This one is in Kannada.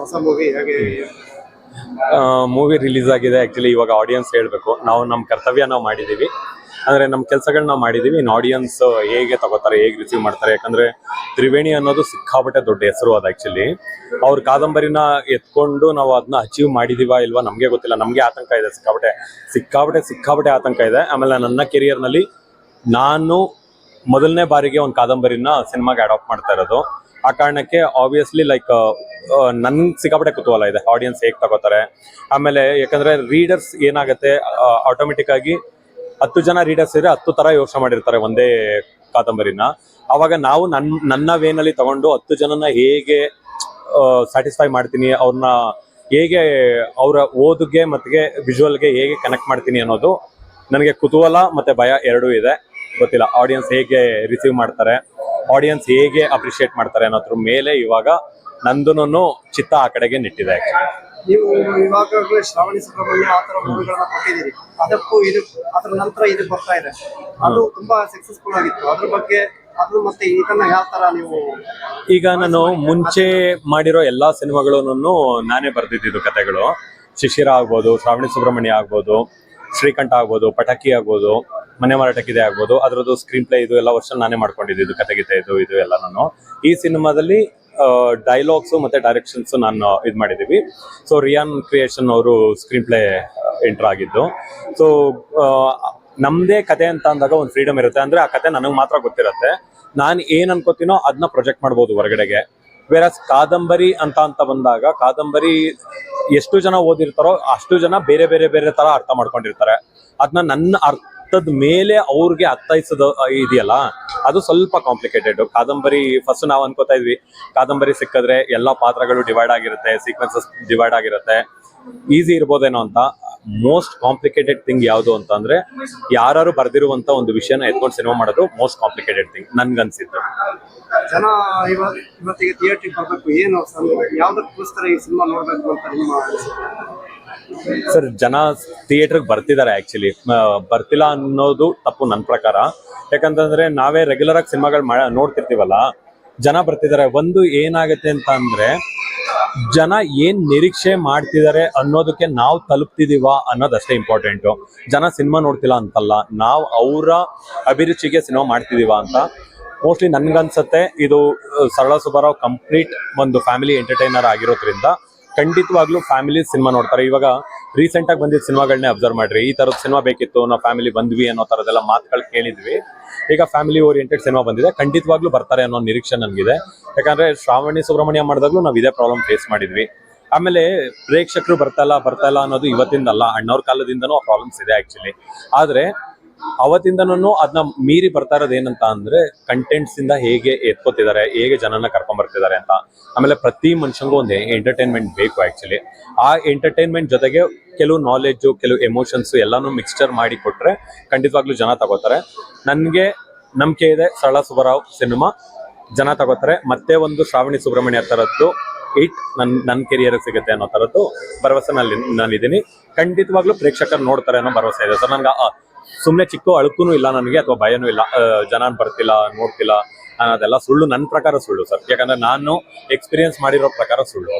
ಹೊಸ ಮೂವಿ ಹೇಗೆ? ಮೂವಿ ರಿಲೀಸ್ ಆಗಿದೆ. ಆಕ್ಚುಲಿ ಇವಾಗ ಆಡಿಯನ್ಸ್ ಹೇಳ್ಬೇಕು, ನಾವು ನಮ್ಮ ಕರ್ತವ್ಯ ನಾವು ಮಾಡಿದೀವಿ, ಅಂದ್ರೆ ನಮ್ಮ ಕೆಲಸಗಳನ್ನ ನಾವು ಮಾಡಿದೀವಿ. ಇನ್ನು ಆಡಿಯನ್ಸ್ ಹೇಗೆ ತಗೋತಾರೆ, ಹೇಗೆ ರಿಸೀವ್ ಮಾಡ್ತಾರೆ. ಯಾಕಂದ್ರೆ ತ್ರಿವೇಣಿ ಅನ್ನೋದು ಸಿಕ್ಕಾಪಟ್ಟೆ ದೊಡ್ಡ ಹೆಸರು. ಅದು ಆಕ್ಚುಲಿ ಅವ್ರ ಕಾದಂಬರಿನ ಎತ್ಕೊಂಡು ನಾವು ಅದನ್ನ ಅಚೀವ್ ಮಾಡಿದೀವಾ ಇಲ್ವಾ ನಮ್ಗೆ ಗೊತ್ತಿಲ್ಲ. ನಮ್ಗೆ ಆತಂಕ ಇದೆ, ಸಿಕ್ಕಾಪಟ್ಟೆ ಆತಂಕ ಇದೆ. ಆಮೇಲೆ ನನ್ನ ಕೆರಿಯರ್ ನಲ್ಲಿ ನಾನು ಮೊದಲನೇ ಬಾರಿಗೆ ಒಂದು ಕಾದಂಬರಿನ ಸಿನಿಮಾಗೆ ಅಡಾಪ್ಟ್ ಮಾಡ್ತಾ ಇರೋದು. ಆ ಕಾರಣಕ್ಕೆ ಆಬ್ವಿಯಸ್ಲಿ ಲೈಕ್ ನನ್ಗೆ ಸಿಕ್ಕಾಪಟ್ಟೆ ಕುತೂಹಲ ಇದೆ ಆಡಿಯನ್ಸ್ ಹೇಗೆ ತಗೋತಾರೆ. ಆಮೇಲೆ ಯಾಕಂದ್ರೆ ರೀಡರ್ಸ್ ಏನಾಗುತ್ತೆ, ಆಟೋಮೆಟಿಕ್ ಆಗಿ 10 ಜನ ರೀಡರ್ಸ್ ಇದ್ರೆ 10 ತರ ಯೋಚನೆ ಮಾಡಿರ್ತಾರೆ ಒಂದೇ ಕಾದಂಬರಿನ. ಅವಾಗ ನಾವು ನನ್ನ ವೇನಲ್ಲಿ ತಗೊಂಡು 10 ಜನನ ಹೇಗೆ ಸ್ಯಾಟಿಸ್ಫೈ ಮಾಡ್ತೀನಿ, ಅವ್ರನ್ನ ಹೇಗೆ ಅವರ ಓದಿಗೆ ಮತ್ತೆ ವಿಜುವಲ್ಗೆ ಹೇಗೆ ಕನೆಕ್ಟ್ ಮಾಡ್ತೀನಿ ಅನ್ನೋದು ನನಗೆ ಕುತೂಹಲ ಮತ್ತೆ ಭಯ ಎರಡೂ ಇದೆ. ಗೊತ್ತಿಲ್ಲ ಆಡಿಯನ್ಸ್ ಹೇಗೆ ರಿಸೀವ್ ಮಾಡ್ತಾರೆ, ಆಡಿಯನ್ಸ್ ಹೇಗೆ ಅಪ್ರಿಶಿಯೇಟ್ ಮಾಡ್ತಾರೆ ಅನ್ನೋದ್ರ ಮೇಲೆ ಇವಾಗ ನಂದು ಚಿತ್ತ ಆ ಕಡೆಗೆ ನೆಟ್ಟಿದೆ. ನೀವು ಇವಾಗಲೇ ಶ್ರಾವಣಿ ಸುಬ್ರಹ್ಮಣ್ಯ ಆ ತರ ಮೂವಿಗಳನ್ನ ಕೊಟ್ಟಿದ್ದೀರಿ, ಅದಕ್ಕೂ ಇದು ಅದರ ನಂತರ ಇದು ಬರ್ತಾ ಇದೆ, ಅದು ತುಂಬಾ ಸಕ್ಸಸ್ಫುಲ್ ಆಗಿತ್ತು. ಅದ್ರ ಬಗ್ಗೆ ಅದು ಮತ್ತೆ ಇದನ್ನ ಯಾವ ತರ ನೀವು? ಈಗ ನಾನು ಮುಂಚೆ ಮಾಡಿರೋ ಎಲ್ಲಾ ಸಿನಿಮಾಗಳನ್ನು ನಾನೇ ಬರ್ದಿದ್ದು ಕತೆಗಳು. ಶಿಶಿರ ಆಗ್ಬೋದು, ಶ್ರಾವಣಿ ಸುಬ್ರಹ್ಮಣ್ಯ ಆಗ್ಬೋದು, ಶ್ರೀಕಂಠ ಆಗ್ಬೋದು, ಪಟಾಕಿ ಆಗ್ಬೋದು, ಮನೆ ಮಾರಾಟಕ್ಕಿದೆ ಆಗ್ಬೋದು, ಅದರದ್ದು ಸ್ಕ್ರೀನ್ ಪ್ಲೇ ಇದು ಎಲ್ಲ ವರ್ಷ ನಾನೇ ಮಾಡ್ಕೊಂಡಿದ್ದು, ಕತೆಗೀತೆ ಇದು ಎಲ್ಲಾನು. ಈ ಸಿನಿಮಾದಲ್ಲಿ ಡೈಲಾಗ್ಸು ಮತ್ತೆ ಡೈರೆಕ್ಷನ್ಸ್ ನಾನು ಇದು ಮಾಡಿದ್ದೀವಿ. ಸೊ ರಿಯಾನ್ ಕ್ರಿಯೇಷನ್ ಅವರು ಸ್ಕ್ರೀನ್ ಪ್ಲೇ ಎಂಟರ್ ಆಗಿದ್ದು. ಸೊ ನಮ್ದೇ ಕತೆ ಅಂತ ಅಂದಾಗ ಒಂದು ಫ್ರೀಡಮ್ ಇರುತ್ತೆ. ಅಂದ್ರೆ ಆ ಕತೆ ನನಗೆ ಮಾತ್ರ ಗೊತ್ತಿರುತ್ತೆ, ನಾನು ಏನ್ ಅನ್ಕೋತೀನೋ ಅದನ್ನ ಪ್ರೊಜೆಕ್ಟ್ ಮಾಡ್ಬೋದು ಹೊರಗಡೆಗೆ. ಬೇರೆ ಕಾದಂಬರಿ ಅಂತ ಬಂದಾಗ ಕಾದಂಬರಿ ಎಷ್ಟು ಜನ ಓದಿರ್ತಾರೋ ಅಷ್ಟು ಜನ ಬೇರೆ ತರ ಅರ್ಥ ಮಾಡ್ಕೊಂಡಿರ್ತಾರೆ. ಅದನ್ನ ನನ್ನ ಅರ್ಥದ ಮೇಲೆ ಅವ್ರಿಗೆ ಅರ್ಥೈಸೋದು ಇದೆಯಲ್ಲ, ಅದು ಸ್ವಲ್ಪ ಕಾಂಪ್ಲಿಕೇಟೆಡ್. ಕಾದಂಬರಿ ಫಸ್ಟ್ ನಾವು ಅನ್ಕೋತಾ ಇದ್ವಿ ಕಾದಂಬರಿ ಸಿಕ್ಕಿದ್ರೆ ಎಲ್ಲಾ ಪಾತ್ರಗಳು ಡಿವೈಡ್ ಆಗಿರುತ್ತೆ, ಸೀಕ್ವೆನ್ಸಸ್ ಡಿವೈಡ್ ಆಗಿರುತ್ತೆ, ಈಸಿ ಇರ್ಬೋದೇನೋ ಅಂತ. ಮೋಸ್ಟ್ ಕಾಂಪ್ಲಿಕೇಟೆಡ್ ಥಿಂಗ್ ಯಾವುದು ಅಂತಂದ್ರೆ ಯಾರು ಬರ್ದಿರುವಂತ ಒಂದು ವಿಷಯನ ಎತ್ಕೊಂಡು ಸಿನಿಮಾ ಮಾಡೋದು ಮೋಸ್ಟ್ ಕಾಂಪ್ಲಿಕೇಟೆಡ್ ಥಿಂಗ್ ನನ್ಗನ್ಸಿದ್ದು. ಜನ ಇವತ್ತಿಗೆ ಥಿಯೇಟರ್ಗೆ ಬರ್ಬೇಕು, ಏನು ಯಾವ್ದಕ್ಕೋಸ್ಕರ ಈ ಸಿನಿಮಾ ನೋಡ್ಬೇಕು ಅಂತ ನಿಮ್ಮ? ಸರ್, ಜನ ಥಿಯೇಟರ್ಗೆ ಬರ್ತಿದ್ದಾರೆ. ಆಕ್ಚುಲಿ ಬರ್ತಿಲ್ಲ ಅನ್ನೋದು ತಪ್ಪು ನನ್ನ ಪ್ರಕಾರ. ಯಾಕಂತಂದ್ರೆ ನಾವೇ ರೆಗ್ಯುಲರ್ ಆಗಿ ಸಿನಿಮಾಗಳು ನೋಡ್ತಿರ್ತೀವಲ್ಲ, ಜನ ಬರ್ತಿದ್ದಾರೆ. ಒಂದು ಏನಾಗುತ್ತೆ ಅಂತ ಅಂದ್ರೆ ಜನ ಏನ್ ನಿರೀಕ್ಷೆ ಮಾಡ್ತಿದ್ದಾರೆ ಅನ್ನೋದಕ್ಕೆ ನಾವು ತಲುಪ್ತಿದೀವ ಅನ್ನೋದಷ್ಟೇ ಇಂಪಾರ್ಟೆಂಟು. ಜನ ಸಿನಿಮಾ ನೋಡ್ತಿಲ್ಲ ಅಂತಲ್ಲ, ನಾವು ಅವರ ಅಭಿರುಚಿಗೆ ಸಿನಿಮಾ ಮಾಡ್ತಿದೀವ ಅಂತ. ಮೋಸ್ಟ್ಲಿ ನನ್ಗನ್ಸತ್ತೆ ಇದು ಸರಳ ಸುಬ್ಬಾರಾವ್ ಕಂಪ್ಲೀಟ್ ಒಂದು ಫ್ಯಾಮಿಲಿ ಎಂಟರ್ಟೈನರ್ ಆಗಿರೋದ್ರಿಂದ ಖಂಡಿತವಾಗ್ಲೂ ಫ್ಯಾಮಿಲಿ ಸಿನಿಮಾ ನೋಡ್ತಾರೆ. ಇವಾಗ ರೀಸೆಂಟ್ ಆಗಿ ಬಂದಿದ್ದ ಸಿನಿಮಾಗಳನ್ನೇ ಅಬ್ಸರ್ವ್ ಮಾಡ್ರಿ. ಈ ತರದ ಸಿನಿಮಾ ಬೇಕಿತ್ತು, ನಾವು ಫ್ಯಾಮಿಲಿ ಬಂದ್ವಿ ಅನ್ನೋ ತರದೆಲ್ಲ ಮಾತುಗಳು ಕೇಳಿದ್ವಿ. ಈಗ ಫ್ಯಾಮಿಲಿ ಓರಿಯೆಂಟೆಡ್ ಸಿನಿಮಾ ಬಂದಿದೆ, ಖಂಡಿತವಾಗ್ಲೂ ಬರ್ತಾರೆ ಅನ್ನೋ ನಿರೀಕ್ಷೆ ನನ್ಗಿದೆ. ಯಾಕಂದ್ರೆ ಶ್ರಾವಣಿ ಸುಬ್ರಹ್ಮಣ್ಯ ಮಾಡಿದಾಗ್ಲೂ ನಾವು ಇದೇ ಪ್ರಾಬ್ಲಮ್ ಫೇಸ್ ಮಾಡಿದ್ವಿ. ಆಮೇಲೆ ಪ್ರೇಕ್ಷಕರು ಬರ್ತಾ ಇಲ್ಲ ಅನ್ನೋದು ಇವತ್ತಿಂದಲ್ಲ, ಅಣ್ಣವ್ರ ಕಾಲದಿಂದನೂ ಆ ಪ್ರಾಬ್ಲಮ್ಸ್ ಇದೆ ಆಕ್ಚುಲಿ. ಆದ್ರೆ ಅವತ್ತಿಂದನೂ ಅದನ್ನ ಮೀರಿ ಬರ್ತಾ ಇರೋದು ಏನಂತ ಅಂದ್ರೆ ಕಂಟೆಂಟ್ಸ್ ಇಂದ ಹೇಗೆ ಎತ್ಕೋತಿದ್ದಾರೆ, ಹೇಗೆ ಜನನ ಕರ್ಕೊಂಡ್ ಬರ್ತಿದ್ದಾರೆ ಅಂತ. ಆಮೇಲೆ ಪ್ರತಿ ಮನುಷ್ಯಂಗೂ ಒಂದು ಎಂಟರ್ಟೈನ್ಮೆಂಟ್ ಬೇಕು ಆಕ್ಚುಲಿ. ಆ ಎಂಟರ್ಟೈನ್ಮೆಂಟ್ ಜೊತೆಗೆ ಕೆಲವು ನಾಲೆಡ್ಜು, ಕೆಲವು ಎಮೋಷನ್ಸ್ ಎಲ್ಲಾನು ಮಿಕ್ಸ್ಚರ್ ಮಾಡಿ ಕೊಟ್ರೆ ಖಂಡಿತವಾಗ್ಲೂ ಜನ ತಗೋತಾರೆ. ನನ್ಗೆ ನಂಬಿಕೆ ಇದೆ ಸರಳ ಸುಬ್ಬಾರಾವ್ ಸಿನಿಮಾ ಜನ ತಗೋತಾರೆ. ಮತ್ತೆ ಒಂದು ಶ್ರಾವಣಿ ಸುಬ್ರಹ್ಮಣ್ಯ ತರದ್ದು ಹಿಟ್ ನನ್ನ ಕೆರಿಯರ್ ಸಿಗುತ್ತೆ ಅನ್ನೋ ತರದ್ದು ಭರವಸೆ ನಾನಿದ್ದೀನಿ. ಖಂಡಿತವಾಗ್ಲೂ ಪ್ರೇಕ್ಷಕರು ನೋಡ್ತಾರೆ ಅನ್ನೋ ಭರವಸೆ ಇದೆ ಸರ್. ನನ್ಗೆ ಸುಮ್ಮನೆ ಚಿಕ್ಕ ಅಳುಕೂ ಇಲ್ಲ ನನಗೆ, ಅಥವಾ ಭಯನೂ ಇಲ್ಲ. ಜನ ಬರ್ತಿಲ್ಲ, ನೋಡ್ತಿಲ್ಲ ಅನ್ನೋದೆಲ್ಲ ಸುಳ್ಳು, ನನ್ನ ಪ್ರಕಾರ ಸುಳ್ಳು ಸರ್. ಯಾಕಂದ್ರೆ ನಾನು ಎಕ್ಸ್ಪೀರಿಯನ್ಸ್ ಮಾಡಿರೋ ಪ್ರಕಾರ ಸುಳ್ಳು.